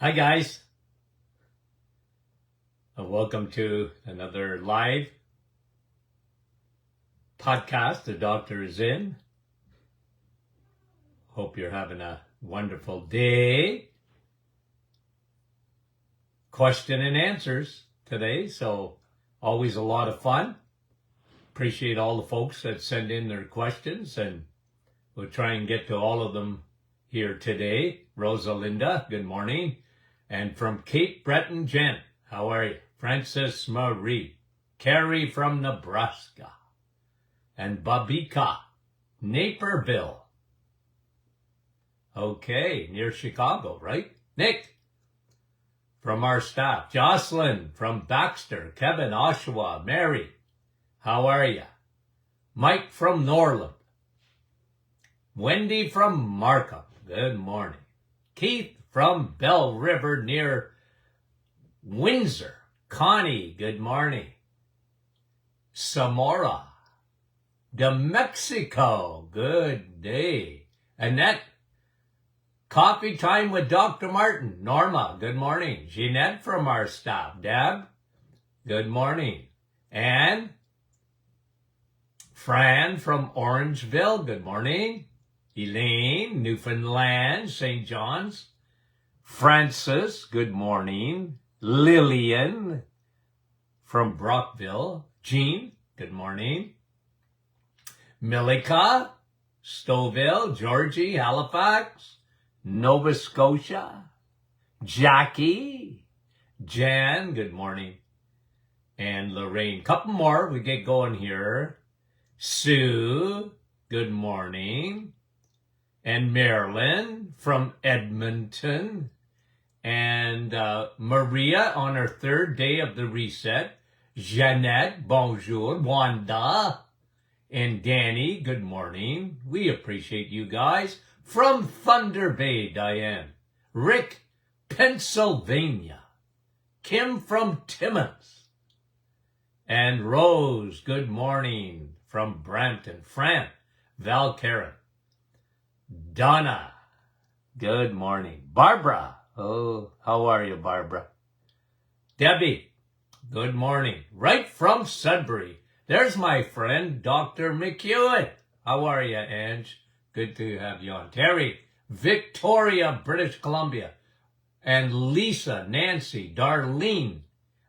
Hi guys, and welcome to another live podcast. The doctor is in. Hope you're having a wonderful day. Question and answers today, so always a lot of fun. Appreciate all the folks that send in their questions, and we'll try and get to all of them here today. Rosalinda, good morning. And from Cape Breton, Jen, how are you? Francis Marie, Carrie from Nebraska, and Babika, Naperville. Okay, near Chicago, right? Nick, from our staff. Jocelyn from Baxter, Kevin, Oshawa, Mary, how are you? Mike from Norland, Wendy from Markham, good morning. Keith from Bell River near Windsor. Connie, good morning. Samora, de Mexico, good day. Annette, coffee time with Dr. Martin. Norma, good morning. Jeanette from our staff. Deb, good morning. And Fran from Orangeville, good morning. Elaine, Newfoundland, St. John's. Francis, good morning. Lillian from Brockville. Jean, good morning. Milika, Stouffville. Georgie, Halifax, Nova Scotia. Jackie, Jan, good morning. And Lorraine. Couple more, we get going here. Sue, good morning. And Marilyn from Edmonton. And Maria on her third day of the reset. Jeanette, bonjour. Wanda and Danny, good morning. We appreciate you guys. From Thunder Bay, Diane. Rick, Pennsylvania. Kim from Timmins. And Rose, good morning. From Brampton. Fran, Val Karen. Donna, good morning. Barbara, oh, how are you, Barbara? Debbie, good morning. Right from Sudbury. There's my friend, Dr. McEwen. How are you, Ange? Good to have you on. Terry, Victoria, British Columbia. And Lisa, Nancy, Darlene.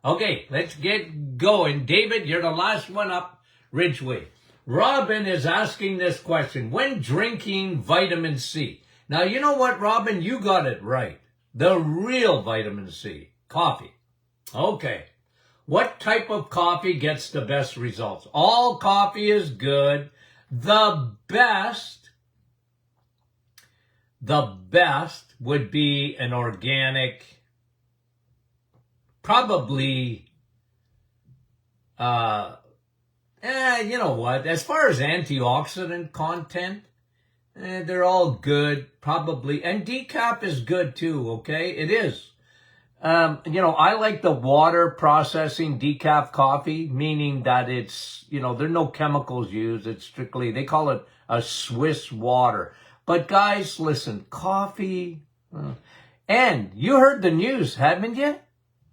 Okay, let's get going. David, you're the last one up, Ridgeway. Robin is asking this question. When drinking vitamin C? Now, you know what, Robin? You got it right. The real vitamin C. Coffee. Okay. What type of coffee gets the best results? All coffee is good. The best would be an organic, probably, you know what? As far as antioxidant content, they're all good, probably. And decaf is good too, okay? It is. You know, I like the water processing decaf coffee, meaning that it's, you know, there are no chemicals used. It's strictly, they call it a Swiss water. But guys, listen, coffee, and you heard the news, haven't you?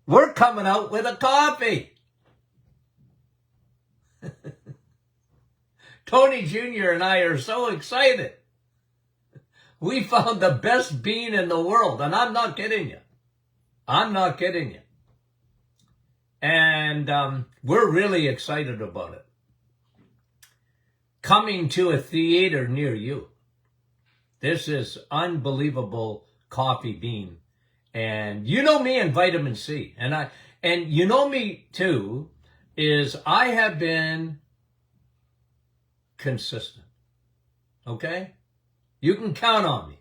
We're coming out with a coffee. Tony Jr. and I are so excited. We found the best bean in the world, and I'm not kidding you. I'm not kidding you. And we're really excited about it. Coming to a theater near you. This is unbelievable coffee bean. And you know me and vitamin C. And you know me too, is I have been consistent. Okay? You can count on me.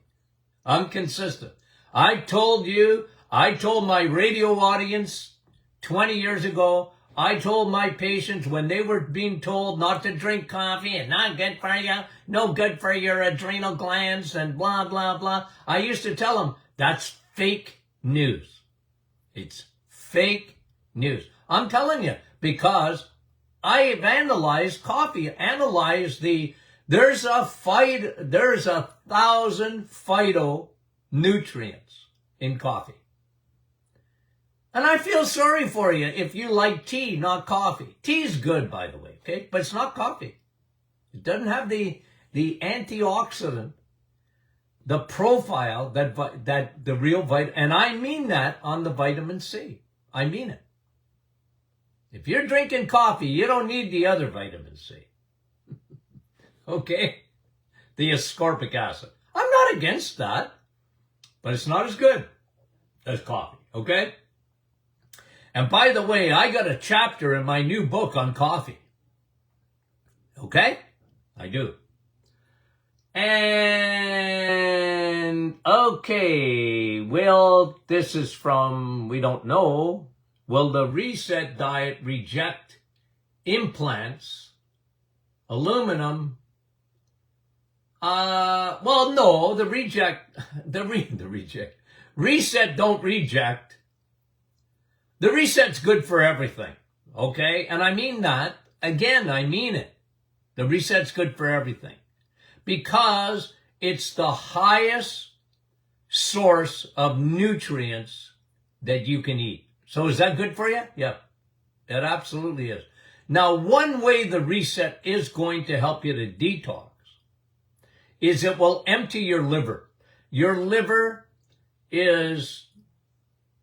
I'm consistent. I told my radio audience 20 years ago, I told my patients when they were being told not to drink coffee and not good for you, no good for your adrenal glands and blah, blah, blah. I used to tell them, that's fake news. It's fake news. I'm telling you, because I've analyzed coffee, there's 1,000 phytonutrients in coffee. And I feel sorry for you if you like tea, not coffee. Tea's good, by the way, okay? But it's not coffee. It doesn't have the antioxidant, the profile that the real vitamin, and I mean that on the vitamin C. I mean it. If you're drinking coffee, you don't need the other vitamin C. Okay? The ascorbic acid. I'm not against that, but it's not as good as coffee, okay? And by the way, I got a chapter in my new book on coffee. Okay? I do. And, okay, well, this is from, we don't know. Will the reset diet reject implants, aluminum? Well, no, the reset don't reject. The reset's good for everything, okay? And I mean that. Again, I mean it. The reset's good for everything because it's the highest source of nutrients that you can eat. So is that good for you? Yep, it absolutely is. Now, one way the reset is going to help you to detox is it will empty your liver. Your liver is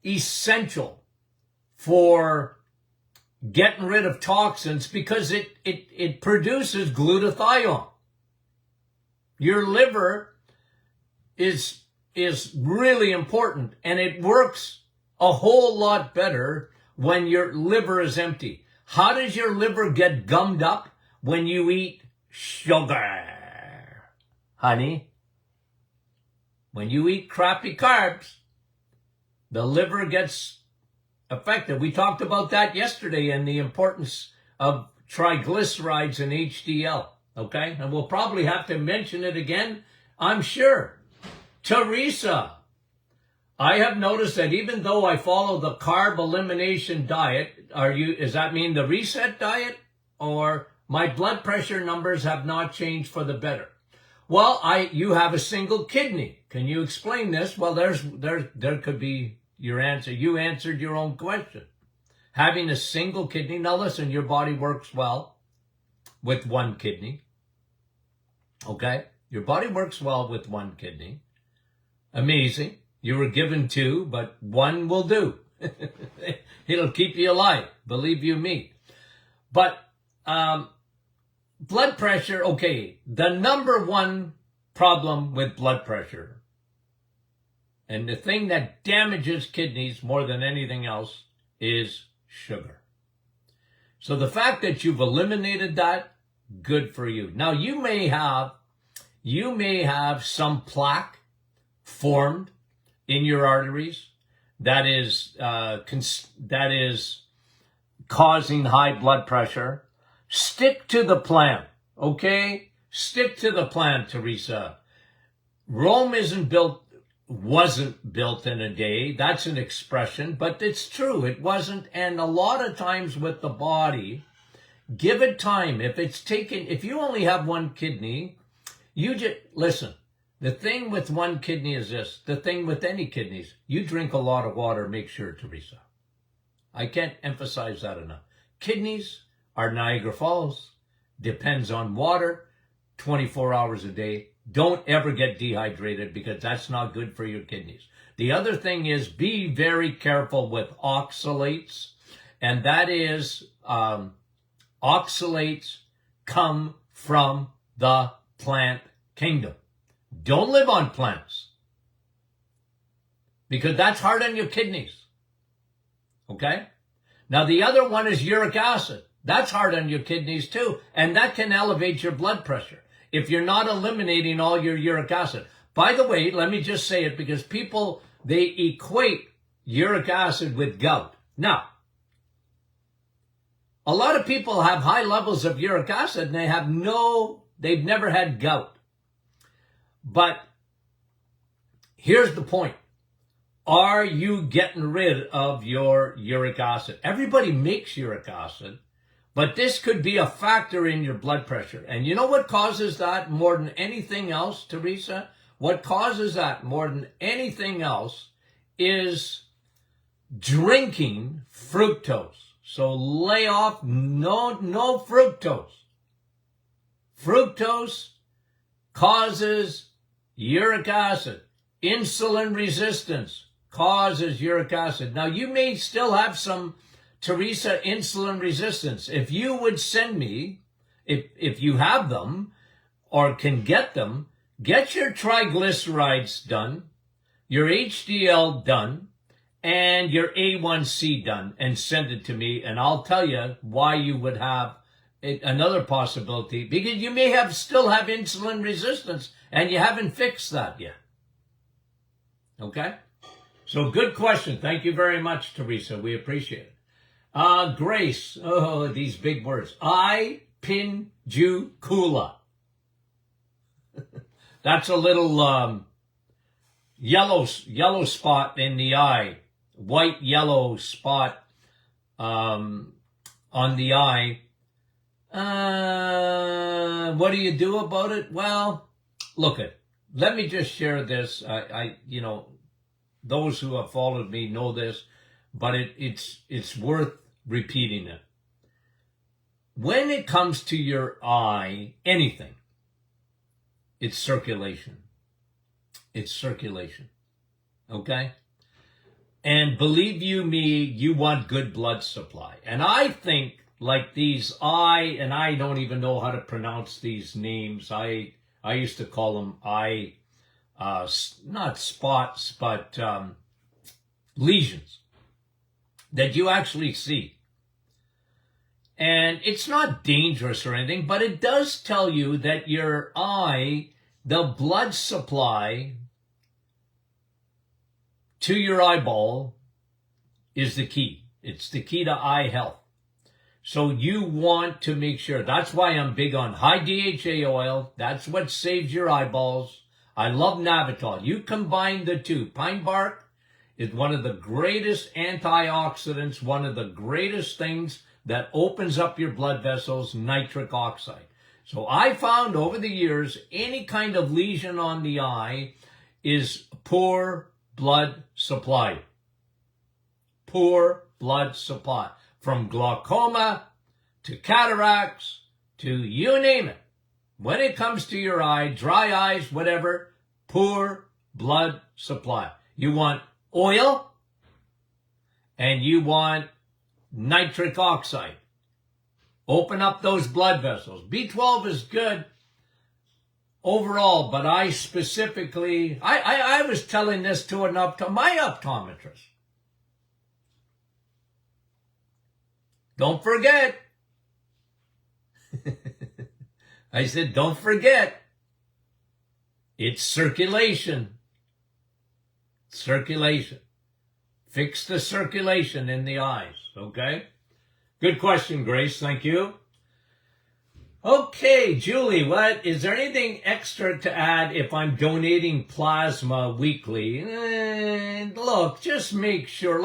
essential for getting rid of toxins because it produces glutathione. Your liver is really important, and it works a whole lot better when your liver is empty. How does your liver get gummed up? When you eat sugar, honey. When you eat crappy carbs, the liver gets affected. We talked about that yesterday and the importance of triglycerides and HDL, okay? And we'll probably have to mention it again, I'm sure. Teresa, I have noticed that even though I follow the carb elimination diet, does that mean the reset diet? Or my blood pressure numbers have not changed for the better? Well, you have a single kidney. Can you explain this? Well, there could be your answer. You answered your own question. Having a single kidney. Now listen, your body works well with one kidney. Okay? Your body works well with one kidney. Amazing. You were given two, but one will do. It'll keep you alive. Believe you me. But blood pressure, okay. The number one problem with blood pressure, and the thing that damages kidneys more than anything else, is sugar. So the fact that you've eliminated that, good for you. Now you may have some plaque formed in your arteries that is causing high blood pressure. Stick to the plan, okay? Stick to the plan, Teresa. Rome wasn't built in a day. That's an expression, but it's true. It wasn't. And a lot of times with the body, give it time. If you only have one kidney, listen, the thing with one kidney is this. The thing with any kidneys, you drink a lot of water, make sure, Teresa. I can't emphasize that enough. Kidneys are Niagara Falls. Depends on water, 24 hours a day. Don't ever get dehydrated because that's not good for your kidneys. The other thing is be very careful with oxalates, and that is oxalates come from the plant kingdom. Don't live on plants because that's hard on your kidneys. Okay? Now the other one is uric acid. That's hard on your kidneys too, and that can elevate your blood pressure if you're not eliminating all your uric acid. By the way, let me just say it because people, they equate uric acid with gout. Now, a lot of people have high levels of uric acid and they've never had gout. But here's the point. Are you getting rid of your uric acid? Everybody makes uric acid. But this could be a factor in your blood pressure. And you know what causes that more than anything else, Teresa? What causes that more than anything else is drinking fructose. So lay off, no fructose. Fructose causes uric acid. Insulin resistance causes uric acid. Now, you may still have some, Teresa, insulin resistance. If you would send me, if you have them or can get them, get your triglycerides done, your HDL done, and your A1C done, and send it to me, and I'll tell you why you would have another possibility, because you may still have insulin resistance, and you haven't fixed that yet. Okay? So good question. Thank you very much, Teresa. We appreciate it. Grace. Oh, these big words. Ipinjukula. That's a little yellow spot in the eye. White, yellow spot on the eye. What do you do about it? Well, look let me just share this. You know, those who have followed me know this, but it's worth repeating it. When it comes to your eye, anything, it's circulation. It's circulation. Okay? And believe you me, you want good blood supply. And I think like these and I don't even know how to pronounce these names. I used to call them not spots, but lesions that you actually see. And it's not dangerous or anything, but it does tell you that your eye, the blood supply to your eyeball is the key. It's the key to eye health. So you want to make sure. That's why I'm big on high DHA oil. That's what saves your eyeballs. I love Navital. You combine the two. Pine bark is one of the greatest antioxidants, one of the greatest things that opens up your blood vessels, nitric oxide. So I found over the years, any kind of lesion on the eye is poor blood supply. Poor blood supply. From glaucoma to cataracts to you name it. When it comes to your eye, dry eyes, whatever, poor blood supply. You want oil and you want nitric oxide. Open up those blood vessels. B12 is good overall, but I specifically, I was telling this to my optometrist. Don't forget. I said, don't forget. It's circulation. Circulation. Fix the circulation in the eyes, okay? Good question, Grace. Thank you. Okay, Julie, is there anything extra to add if I'm donating plasma weekly? Look, just make sure,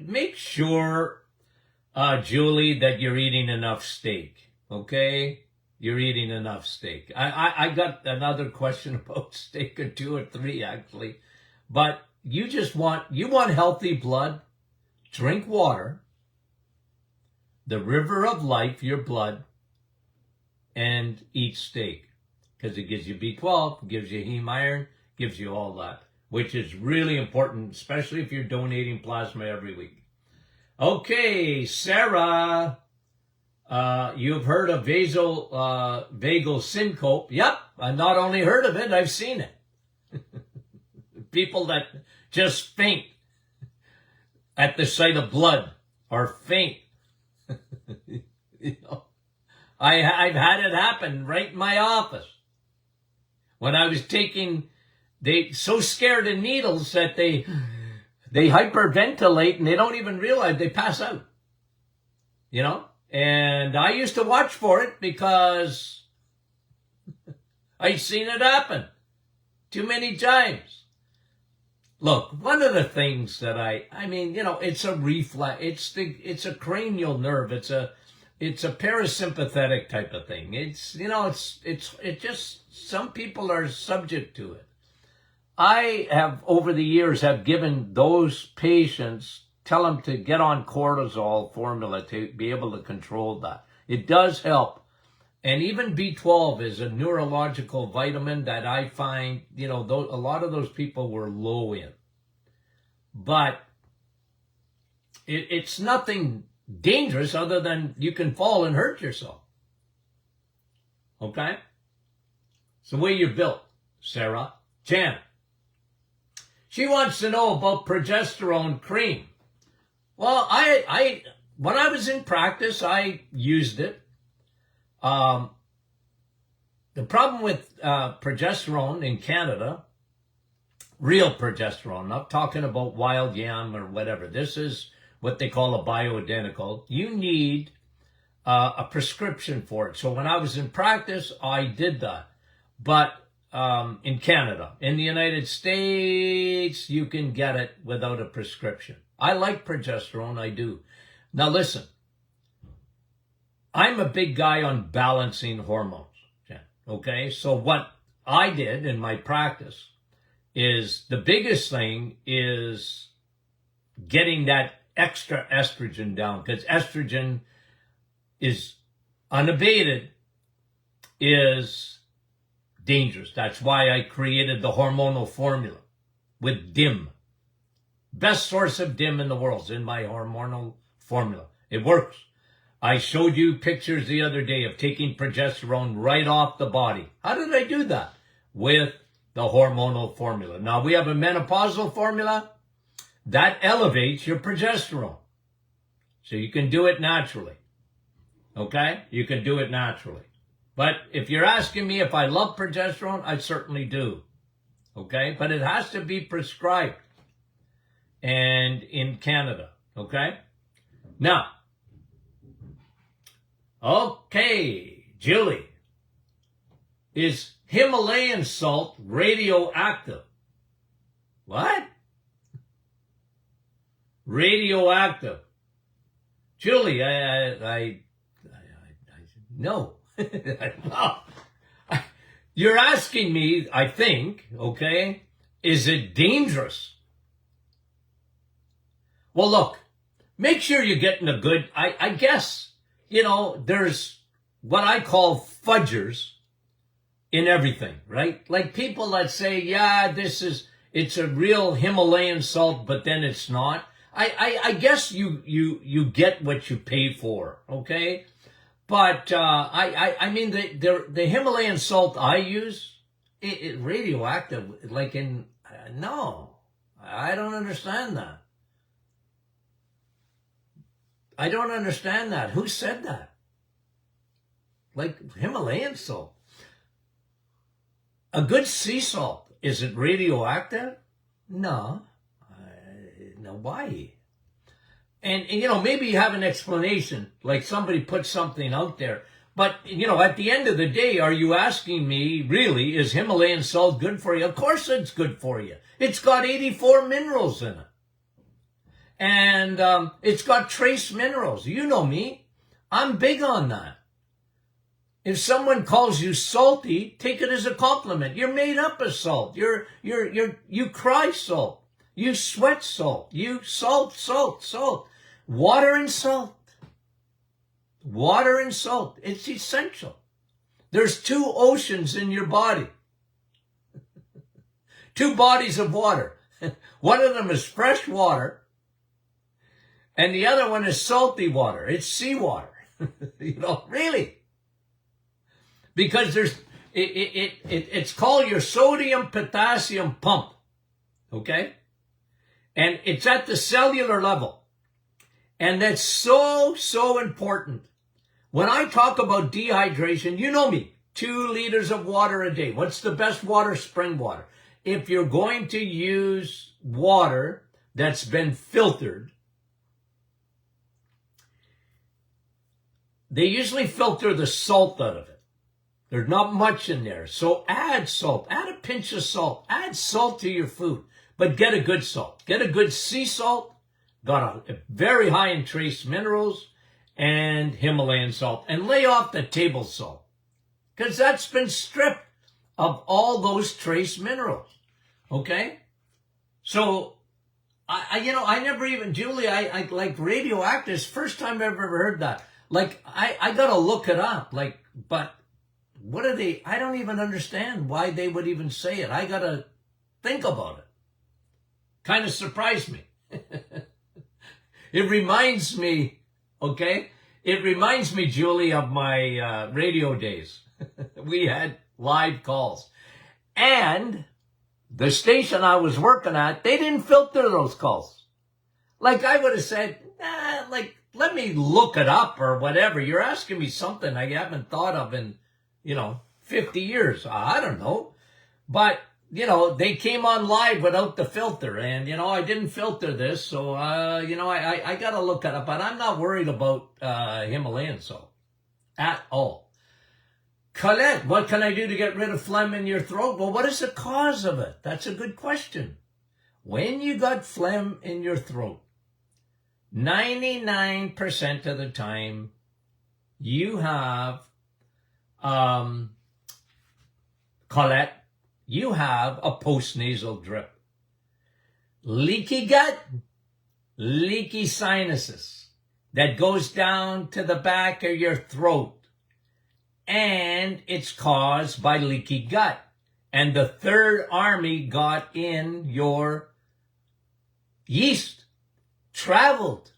make sure, Julie, that you're eating enough steak, okay? You're eating enough steak. I got another question about steak, or 2 or 3, actually. But you want healthy blood, drink water, the river of life, your blood, and eat steak. Because it gives you B12, gives you heme iron, gives you all that, which is really important, especially if you're donating plasma every week. Okay, Sarah, you've heard of vagal syncope. Yep, I've not only heard of it, I've seen it. People that just faint at the sight of blood or faint. I've had it happen right in my office. When I was so scared of needles that they hyperventilate and they don't even realize they pass out. And I used to watch for it because I'd seen it happen too many times. Look, one of the things that it's a reflex. It's a cranial nerve. It's a parasympathetic type of thing. It's just some people are subject to it. I have, over the years, have given those patients, tell them to get on cortisol formula to be able to control that. It does help. And even B12 is a neurological vitamin that I find, a lot of those people were low in. But it's nothing dangerous other than you can fall and hurt yourself. Okay? It's the way you're built, Sarah. Jan. She wants to know about progesterone cream. Well, when I was in practice, I used it. The problem with progesterone in Canada, real progesterone, not talking about wild yam or whatever. This is what they call a bioidentical. You need a prescription for it. So when I was in practice, I did that. But in Canada, in the United States, you can get it without a prescription. I like progesterone, I do. Now listen, I'm a big guy on balancing hormones, okay? So what I did in my practice is the biggest thing is getting that extra estrogen down, because estrogen is unabated, is dangerous. That's why I created the hormonal formula with DIM. Best source of DIM in the world is in my hormonal formula. It works. I showed you pictures the other day of taking progesterone right off the body. How did I do that? With the hormonal formula. Now we have a menopausal formula that elevates your progesterone. So you can do it naturally. Okay? You can do it naturally. But if you're asking me if I love progesterone, I certainly do. Okay? But it has to be prescribed. And in Canada. Okay? Now. Okay. Julie. Is Himalayan salt radioactive? What? Radioactive. Julie, no. Well, you're asking me, I think, okay, is it dangerous? Well, look, make sure you're getting a good, I guess, there's what I call fudgers in everything, right? Like people that say, yeah, it's a real Himalayan salt, but then it's not. I guess you get what you pay for, okay? But I mean the Himalayan salt I use, it radioactive. Like no, I don't understand that. I don't understand that. Who said that? Like Himalayan salt, a good sea salt, is it radioactive? No. No, why? And maybe you have an explanation, like somebody put something out there. But, at the end of the day, are you asking me, really, is Himalayan salt good for you? Of course it's good for you. It's got 84 minerals in it. And it's got trace minerals. You know me. I'm big on that. If someone calls you salty, take it as a compliment. You're made up of salt. You cry salt. You sweat salt. You salt. Water and salt. Water and salt. It's essential. There's 2 oceans in your body. 2 bodies of water. One of them is fresh water. And the other one is salty water. It's seawater. Really. Because it's called your sodium potassium pump. Okay? And it's at the cellular level. And that's so important. When I talk about dehydration, you know me, 2 liters of water a day. What's the best water? Spring water. If you're going to use water that's been filtered, they usually filter the salt out of it. There's not much in there. So add salt. Add a pinch of salt. Add salt to your food. But get a good salt. Get a good sea salt. Got a very high in trace minerals and Himalayan salt. And lay off the table salt. Because that's been stripped of all those trace minerals. Okay? So, I never even, Julie, I like radioactive, first time I've ever heard that. Like, I gotta look it up. Like, but what are they, I don't even understand why they would even say it. I gotta think about it. Kind of surprised me. It reminds me, okay? It reminds me, Julie, of my radio days. We had live calls. And the station I was working at, they didn't filter those calls. Like I would have said, let me look it up or whatever. You're asking me something I haven't thought of in, 50 years. I don't know. But, they came on live without the filter. And, I didn't filter this. So, I got to look it up. But I'm not worried about Himalayan salt at all. Colette, what can I do to get rid of phlegm in your throat? Well, what is the cause of it? That's a good question. When you got phlegm in your throat, 99% of the time, you have, Colette, you have a postnasal drip. Leaky gut, leaky sinuses that goes down to the back of your throat. And it's caused by leaky gut. And the third army got in your yeast, traveled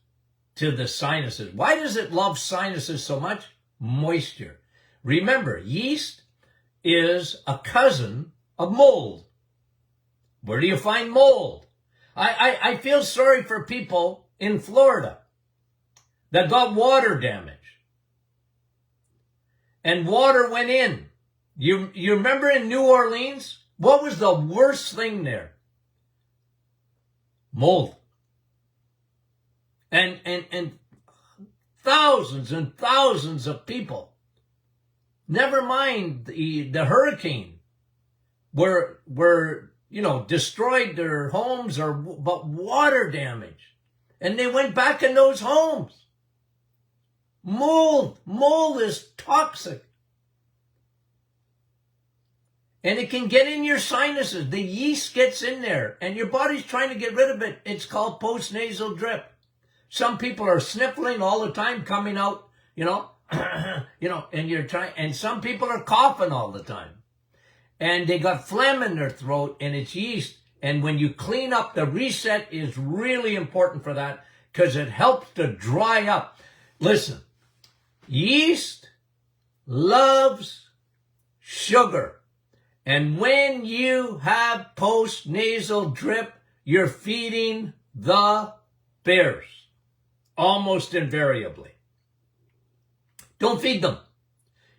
to the sinuses. Why does it love sinuses so much? Moisture. Remember, yeast is a cousin of mold. Where do you find mold? I feel sorry for people in Florida that got water damage. And water went in. You remember in New Orleans? What was the worst thing there? Mold. And thousands and thousands of people, never mind the hurricane, were destroyed their homes but water damage. And they went back in those homes. Mold is toxic. And it can get in your sinuses. The yeast gets in there and your body's trying to get rid of it. It's called postnasal drip. Some people are sniffling all the time, coming out, and you're trying, and some people are coughing all the time. And they got phlegm in their throat and it's yeast. And when you clean up, the reset is really important for that because it helps to dry up. Listen. Yeast loves sugar. And when you have postnasal drip, you're feeding the bears. Almost invariably. Don't feed them.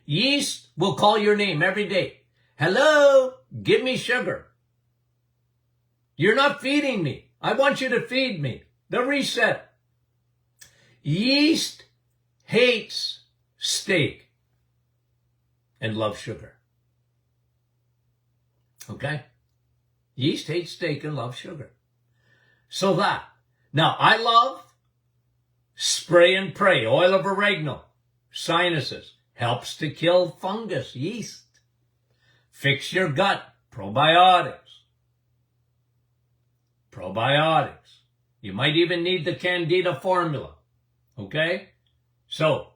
Yeast will call your name every day. Hello, give me sugar. You're not feeding me. I want you to feed me. The reset. Yeast hates steak and loves sugar. Okay? Yeast hates steak and loves sugar. So that. Now, I love spray and pray, oil of oregano, sinuses, helps to kill fungus, yeast. Fix your gut, probiotics. Probiotics. You might even need the Candida formula. Okay? So,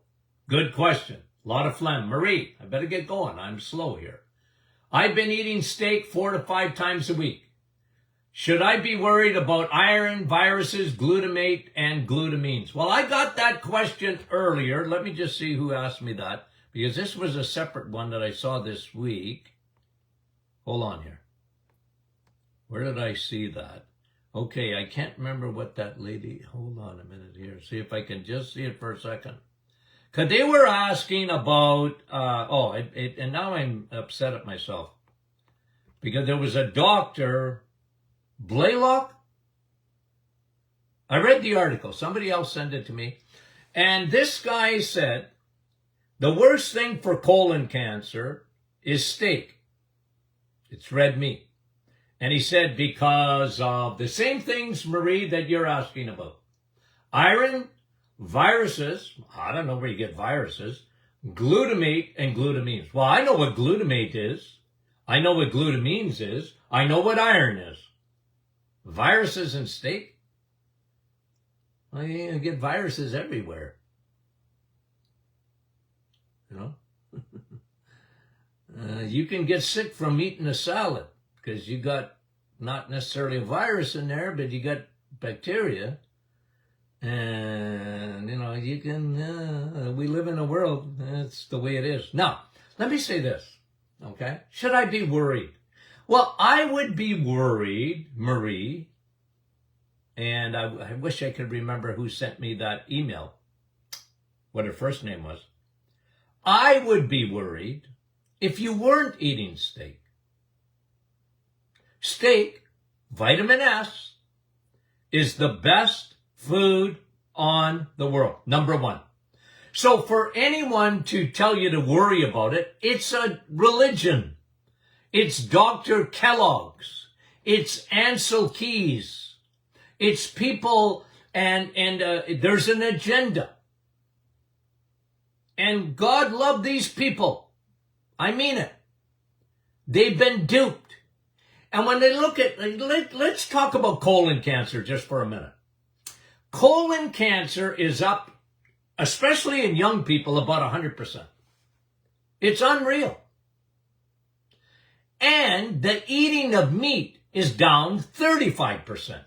good question. A lot of phlegm. Marie, I better get going. I'm slow here. I've been eating steak 4 to 5 times a week. Should I be worried about iron, viruses, glutamate, and glutamines? Well, I got that question earlier. Let me just see who asked me that, because this was a separate one that I saw this week. Hold on here. Where did I see that? Okay, I can't remember what that lady... Hold on a minute here. See if I can just see it for a second. Because they were asking about... and now I'm upset at myself. Because there was a doctor... Blaylock? I read the article. Somebody else sent it to me. And this guy said, the worst thing for colon cancer is steak. It's red meat. And he said, because of the same things, Marie, that you're asking about. Iron, viruses, I don't know where you get viruses, glutamate and glutamines. Well, I know what glutamate is. I know what glutamines is. I know what iron is. Viruses in steak? Well, you get viruses everywhere. You know? You can get sick from eating a salad because you got not necessarily a virus in there, but you got bacteria. And, you know, you can, we live in a world, that's the way it is. Now, let me say this, okay? Should I be worried? Well, I would be worried, Marie, and I wish I could remember who sent me that email, what her first name was. I would be worried if you weren't eating steak. Steak, vitamin S, is the best food on the world, number one. So for anyone to tell you to worry about it, it's a religion. It's Dr. Kellogg's. It's Ansel Keys. It's people, and there's an agenda. And God loved these people. I mean it. They've been duped. And when they look at, let's talk about colon cancer just for a minute. Colon cancer is up, especially in young people, about 100%. It's unreal. And the eating of meat is down 35%.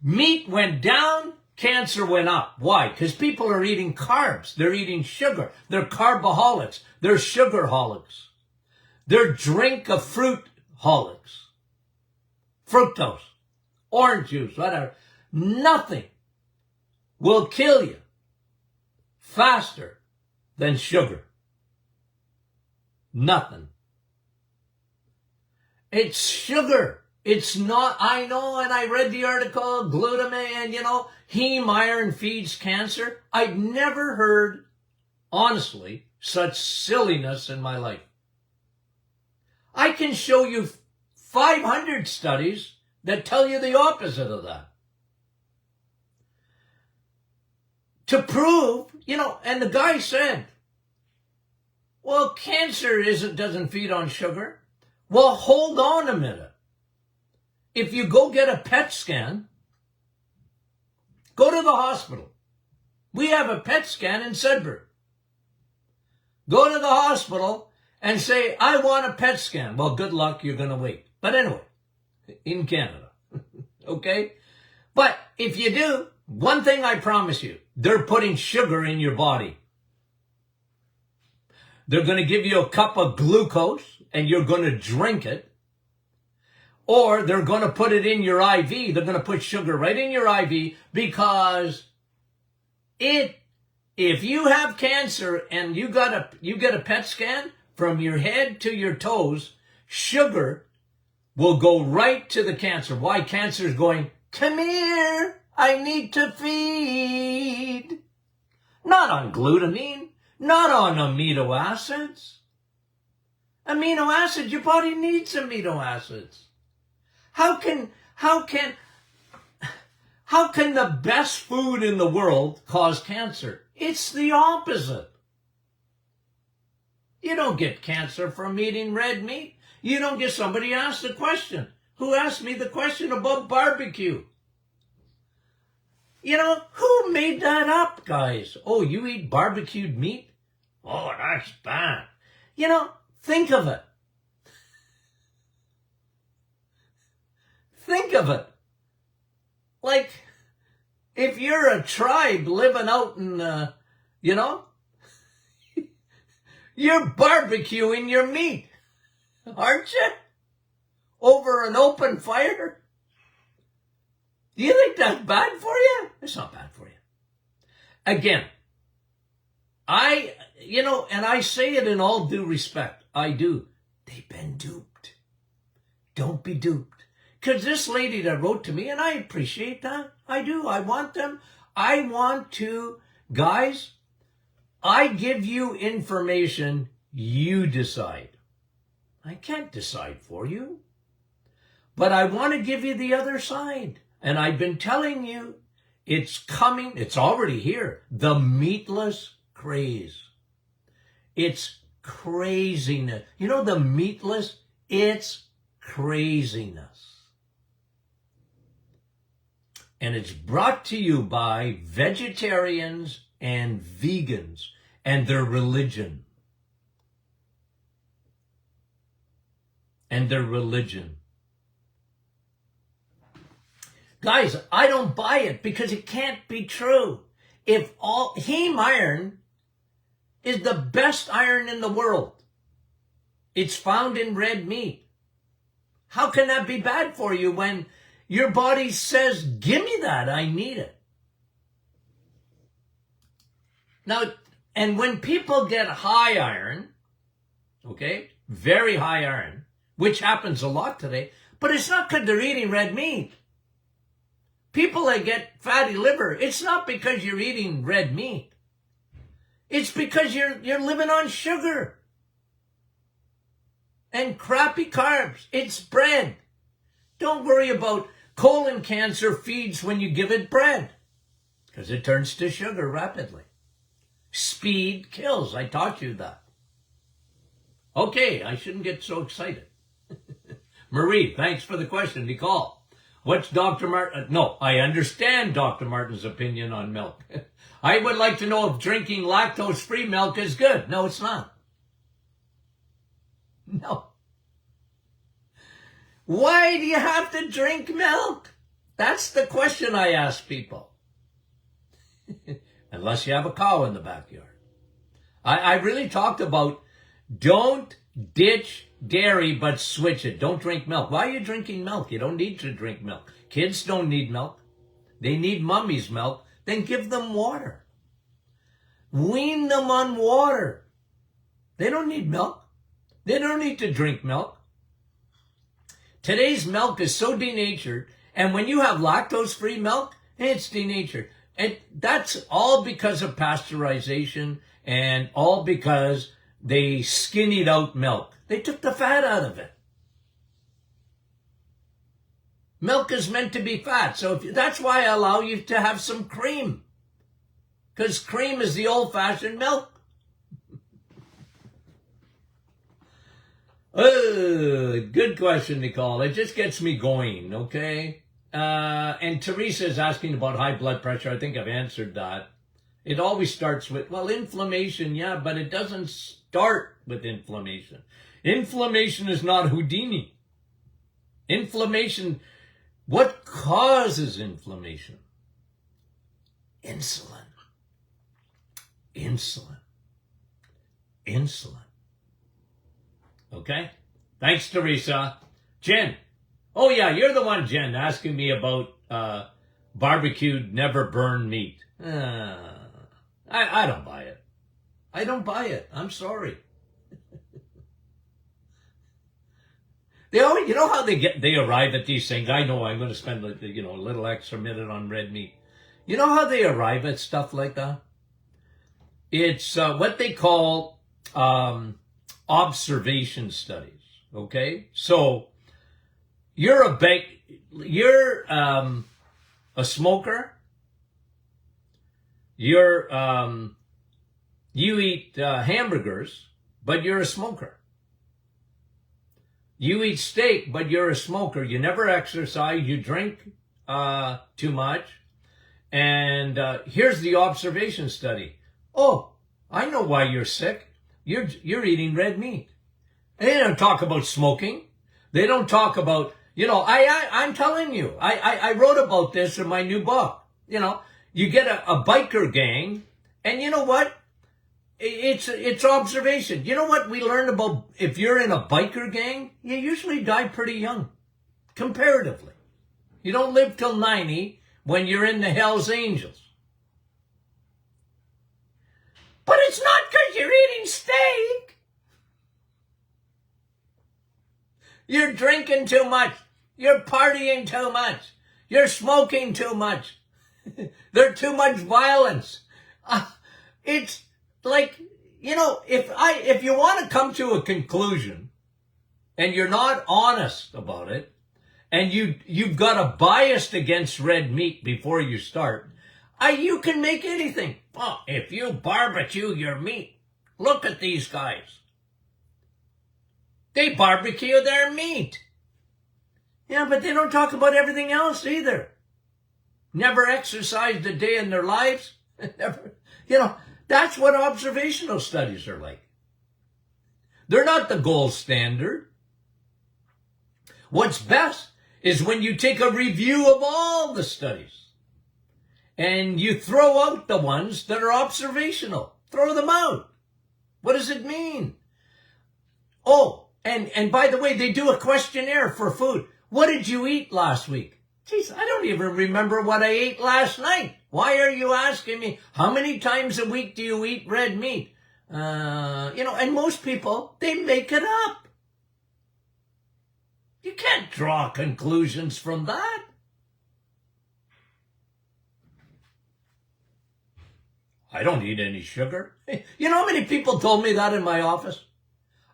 Meat went down, cancer went up. Why? Because people are eating carbs. They're eating sugar. They're carboholics. They're sugarholics. They're drink of fruit holics. Fructose, orange juice, whatever. Nothing will kill you faster than sugar. Nothing. It's sugar. It's not, I know, and I read the article, glutamate, you know, heme iron feeds cancer. I've never heard, honestly, such silliness in my life. I can show you 500 studies that tell you the opposite of that. To prove, you know, and the guy said, well, cancer doesn't feed on sugar. Well, hold on a minute. If you go get a PET scan, go to the hospital. We have a PET scan in Sudbury. Go to the hospital and say, I want a PET scan. Well, good luck, you're going to wait. But anyway, in Canada, okay? But if you do, one thing I promise you, they're putting sugar in your body. They're going to give you a cup of glucose and you're going to drink it. Or they're going to put it in your IV. They're going to put sugar right in your IV because if you have cancer and you get a PET scan from your head to your toes, sugar will go right to the cancer. Why? Cancer is going, come here, I need to feed. Not on glutamine, not on amino acids. Amino acids, your body needs amino acids. How can the best food in the world cause cancer? It's the opposite. You don't get cancer from eating red meat. You don't get, somebody asked the question. Who asked me the question about barbecue? You know, who made that up, guys? Oh, you eat barbecued meat? Oh, that's bad. You know, think of it. Think of it. Like, if you're a tribe living out in, you know, you're barbecuing your meat, aren't you? Over an open fire? Do you think that's bad for you? It's not bad for you. Again, you know, and I say it in all due respect. I do. They've been duped. Don't be duped. Because this lady that wrote to me, and I appreciate that. I do. I want to, guys, I give you information, you decide. I can't decide for you. But I want to give you the other side. And I've been telling you, it's coming, it's already here. The meatless craze. It's craziness. You know, the meatless, it's craziness. And it's brought to you by vegetarians and vegans and their religion. And their religion. Guys, I don't buy it because it can't be true. If all heme iron is the best iron in the world, it's found in red meat. How can that be bad for you when your body says, give me that, I need it? Now, and when people get high iron, okay, very high iron, which happens a lot today, but it's not because they're eating red meat. People that get fatty liver, it's not because you're eating red meat. It's because you're living on sugar and crappy carbs. It's bread. Don't worry about colon cancer feeds when you give it bread because it turns to sugar rapidly. Speed kills. I taught you that. Okay, I shouldn't get so excited. Marie, thanks for the question, Nicole. What's Dr. Martin? No, I understand Dr. Martin's opinion on milk. I would like to know if drinking lactose-free milk is good. No, it's not. No. Why do you have to drink milk? That's the question I ask people. Unless you have a cow in the backyard. I really talked about don't ditch dairy, but switch it. Don't drink milk. Why are you drinking milk? You don't need to drink milk. Kids don't need milk. They need mommy's milk. Then give them water. Wean them on water. They don't need milk. They don't need to drink milk. Today's milk is so denatured, and when you have lactose-free milk, it's denatured. And that's all because of pasteurization and all because they skinnied out milk. They took the fat out of it. Milk is meant to be fat, so that's why I allow you to have some cream. Because cream is the old-fashioned milk. Oh, good question, Nicole. It just gets me going, okay? And Teresa is asking about high blood pressure. I think I've answered that. It always starts with, well, inflammation, yeah, but it doesn't start with inflammation. Inflammation is not Houdini. Inflammation, what causes inflammation? Insulin. Insulin. Insulin. Okay? Thanks, Teresa. Jen. Oh, yeah, you're the one, Jen, asking me about barbecued, never burned meat. I don't buy it. I don't buy it. I'm sorry. They always, you know how they arrive at these things? I know I'm going to spend a little extra minute on red meat. You know how they arrive at stuff like that? It's what they call observation studies. Okay, so you're a smoker. You eat hamburgers, but you're a smoker. You eat steak, but you're a smoker. You never exercise. You drink too much. And here's the observation study. Oh, I know why you're sick. You're eating red meat. And they don't talk about smoking. They don't talk about, I'm telling you, I wrote about this in my new book. You get a biker gang, and you know what? It's observation. You know what we learned about if you're in a biker gang? You usually die pretty young, comparatively. You don't live till 90 when you're in the Hells Angels. But it's not because you're eating steak. You're drinking too much. You're partying too much. You're smoking too much. There's too much violence. It's like, if you want to come to a conclusion and you're not honest about it, and you've got a bias against red meat before you start, you can make anything. Oh, if you barbecue your meat, look at these guys. They barbecue their meat. Yeah, but they don't talk about everything else either. Never exercised a day in their lives. Never, that's what observational studies are like. They're not the gold standard. What's best is when you take a review of all the studies and you throw out the ones that are observational. Throw them out. What does it mean? Oh, and by the way, they do a questionnaire for food. What did you eat last week? Jeez, I don't even remember what I ate last night. Why are you asking me? How many times a week do you eat red meat? And most people, they make it up. You can't draw conclusions from that. I don't eat any sugar. You know how many people told me that in my office?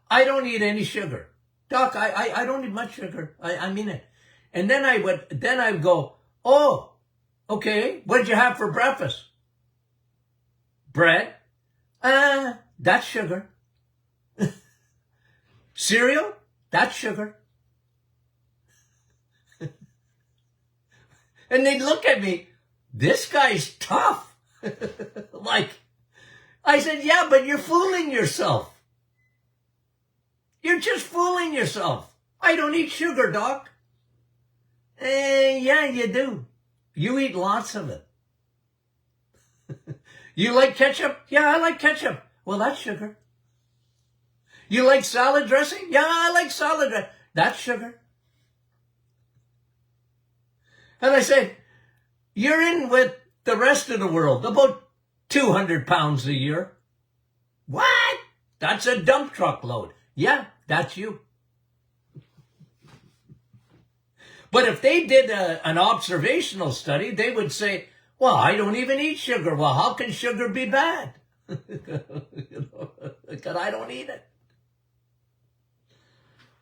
I don't eat any sugar. Doc, I don't eat much sugar. I mean it. And then I would go, oh, okay, what did you have for breakfast? Bread? That's sugar. Cereal? That's sugar. And they'd look at me, this guy's tough. I said, yeah, but you're fooling yourself. You're just fooling yourself. I don't eat sugar, Doc. Yeah, you do. You eat lots of it. You like ketchup? Yeah, I like ketchup. Well, that's sugar. You like salad dressing? Yeah, I like salad dressing. That's sugar. And I said, you're in with the rest of the world, about 200 pounds a year. What? That's a dump truck load. Yeah, that's you. But if they did an observational study, they would say, well, I don't even eat sugar. Well, how can sugar be bad? Because I don't eat it.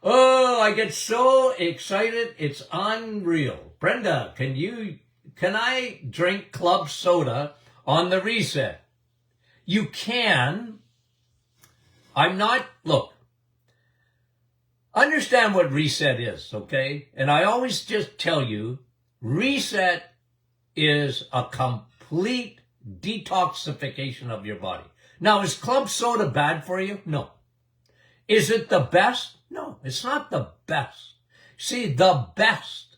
Oh, I get so excited. It's unreal. Brenda, can I drink club soda on the reset? You can. Look, understand what reset is, okay? And I always just tell you, reset is a complete detoxification of your body. Now, is club soda bad for you? No. Is it the best? No, it's not the best. See, the best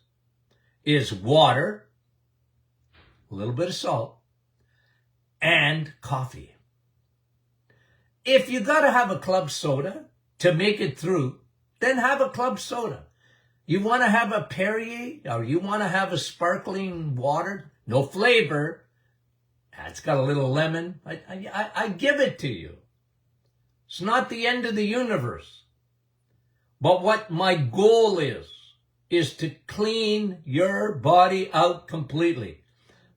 is water, a little bit of salt, and coffee. If you got to have a club soda to make it through, then have a club soda. You want to have a Perrier, or you want to have a sparkling water, no flavor, it's got a little lemon, I give it to you. It's not the end of the universe. But what my goal is to clean your body out completely.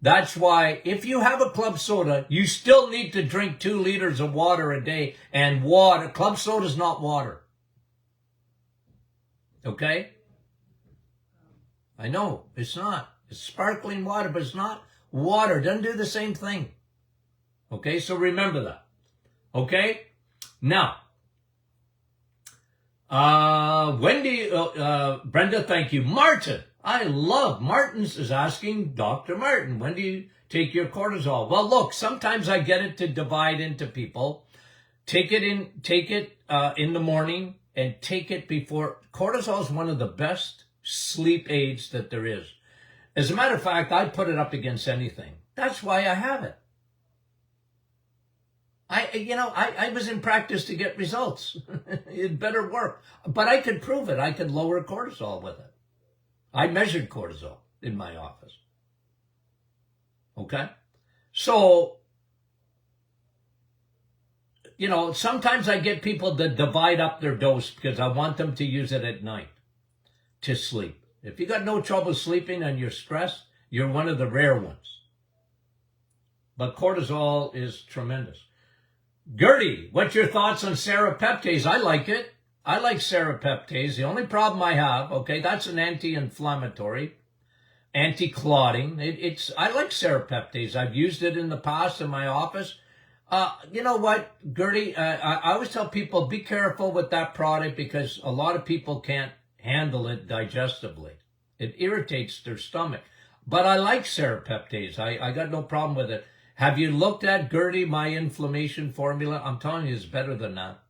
That's why if you have a club soda, you still need to drink 2 liters of water a day. And water, club soda is not water. Okay? I know, it's not. It's sparkling water, but it's not water. It doesn't do the same thing. Okay, so remember that. Okay? Now, Brenda, thank you. Martin's is asking Dr. Martin, when do you take your cortisol? Well, look, sometimes I get it to divide into people. Take it in the morning and take it before. Cortisol is one of the best sleep aids that there is. As a matter of fact, I put it up against anything. That's why I have it. I was in practice to get results. It better work. But I could prove it. I could lower cortisol with it. I measured cortisol in my office. Okay? So, sometimes I get people to divide up their dose because I want them to use it at night to sleep. If you got no trouble sleeping and you're stressed, you're one of the rare ones. But cortisol is tremendous. Gertie, what's your thoughts on serapeptase? I like it. I like serapeptase. The only problem I have, okay, that's an anti-inflammatory, anti-clotting. I like serapeptase. I've used it in the past in my office. You know what, Gertie? I always tell people, be careful with that product because a lot of people can't handle it digestively. It irritates their stomach. But I like serapeptase. I got no problem with it. Have you looked at, Gertie, my inflammation formula? I'm telling you, it's better than that.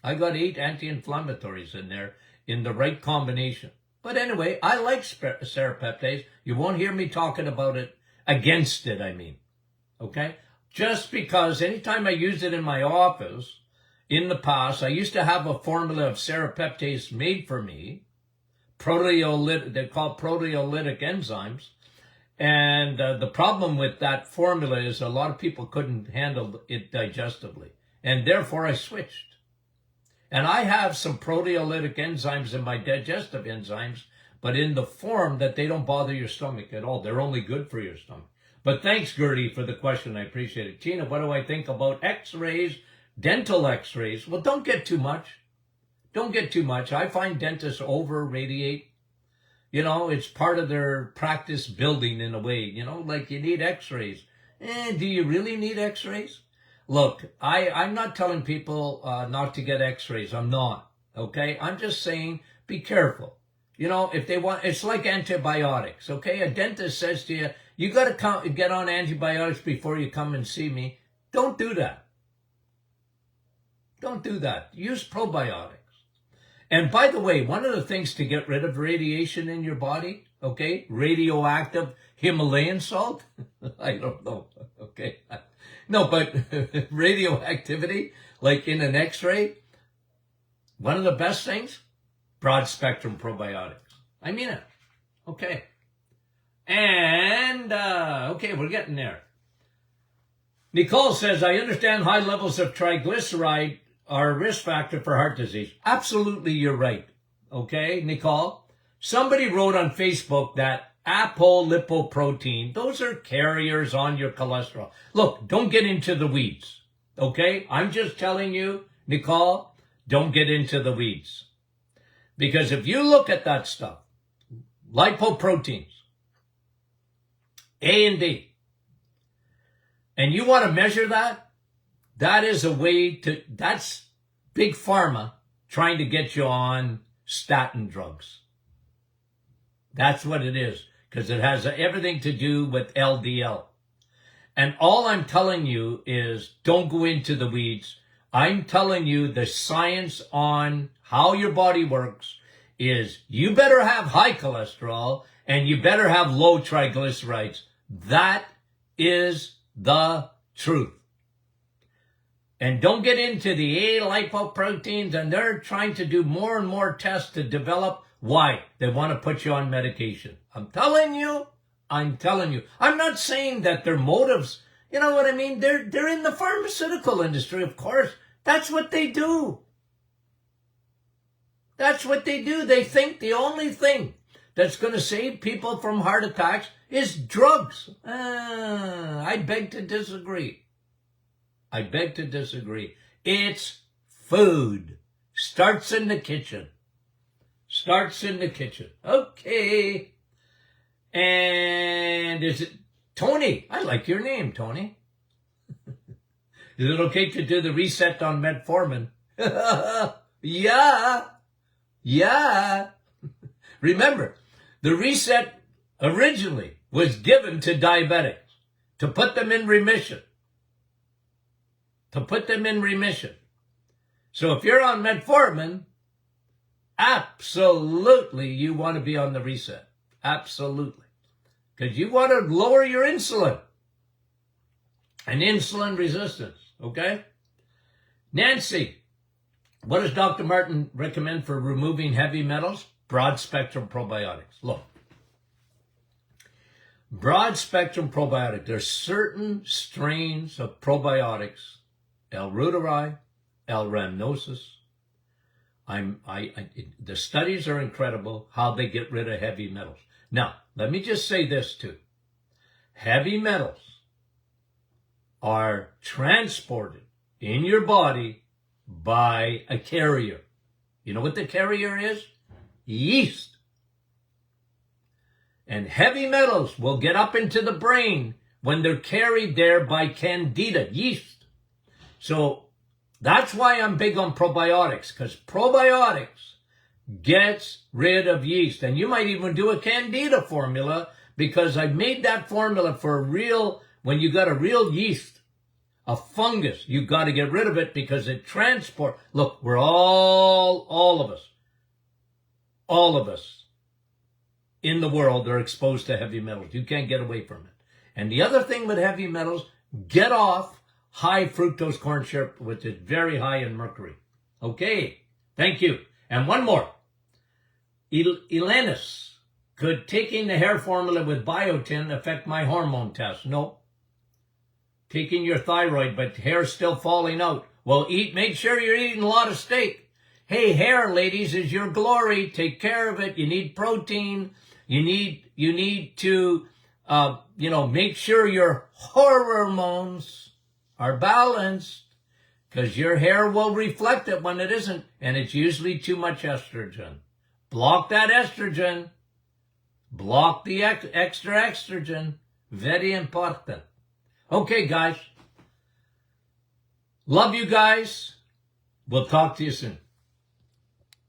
I got 8 anti-inflammatories in there in the right combination. But anyway, I like serapeptase. You won't hear me talking about it, against it, I mean. Okay? Just because anytime I use it in my office, in the past, I used to have a formula of serapeptase made for me. They're called proteolytic enzymes. And the problem with that formula is a lot of people couldn't handle it digestively. And therefore I switched. And I have some proteolytic enzymes in my digestive enzymes, but in the form that they don't bother your stomach at all. They're only good for your stomach. But thanks, Gertie, for the question. I appreciate it. Tina, what do I think about x-rays, dental x-rays? Well, don't get too much. Don't get too much. I find dentists over-radiate. You know, it's part of their practice building in a way. You know, like you need x-rays. Do you really need x-rays? Look, I'm not telling people not to get x-rays. I'm not. Okay? I'm just saying be careful. You know, if they want, it's like antibiotics. Okay? A dentist says to you, you got to get on antibiotics before you come and see me. Don't do that. Don't do that. Use probiotics. And by the way, one of the things to get rid of radiation in your body, okay, radioactive Himalayan salt, I don't know, okay. No, but radioactivity, like in an x-ray, one of the best things, broad spectrum probiotics. I mean it. Okay. And, okay, we're getting there. Nicole says, I understand high levels of triglyceride are a risk factor for heart disease. Absolutely, you're right. Okay, Nicole? Somebody wrote on Facebook that apolipoprotein, those are carriers on your cholesterol. Look, don't get into the weeds. Okay? I'm just telling you, Nicole, don't get into the weeds. Because if you look at that stuff, lipoproteins, A and D, and you want to measure that, that is a way to, that's big pharma trying to get you on statin drugs. That's what it is, because it has everything to do with LDL. And all I'm telling you is don't go into the weeds. I'm telling you the science on how your body works is you better have high cholesterol and you better have low triglycerides. That is the truth. And don't get into the A lipoproteins, and they're trying to do more and more tests to develop. Why? They want to put you on medication. I'm telling you. I'm not saying that their motives, you know what I mean? They're in the pharmaceutical industry, of course. That's what they do. That's what they do. They think the only thing that's going to save people from heart attacks is drugs. I beg to disagree. I beg to disagree. It's food. Starts in the kitchen. Starts in the kitchen. Okay. And is it Tony? I like your name, Tony. Is it okay to do the reset on metformin? Yeah. Yeah. Remember, the reset originally was given to diabetics to put them in remission. To put them in remission. So if you're on metformin, absolutely you want to be on the reset. Absolutely. Because you want to lower your insulin and insulin resistance. Okay? Nancy, what does Dr. Martin recommend for removing heavy metals? Broad spectrum probiotics. Look. Broad spectrum probiotic. There's certain strains of probiotics. L. reuteri, L. rhamnosus. The studies are incredible how they get rid of heavy metals. Now, let me just say this too. Heavy metals are transported in your body by a carrier. You know what the carrier is? Yeast. And heavy metals will get up into the brain when they're carried there by candida, yeast. So that's why I'm big on probiotics, because probiotics gets rid of yeast. And you might even do a candida formula, because I made that formula for a real, when you got a real yeast, a fungus, you got to get rid of it because it transport. Look, we're all of us in the world are exposed to heavy metals. You can't get away from it. And the other thing with heavy metals, get off high fructose corn syrup, which is very high in mercury. Okay, thank you. And one more. Elenis, could taking the hair formula with biotin affect my hormone test? No. Taking your thyroid, but hair's still falling out. Well, make sure you're eating a lot of steak. Hey, hair, ladies, is your glory. Take care of it. You need protein. You need to, make sure your hormones are balanced, because your hair will reflect it when it isn't, and it's usually too much estrogen. Block that estrogen. Block the extra estrogen. Very important. Okay, guys. Love you guys. We'll talk to you soon.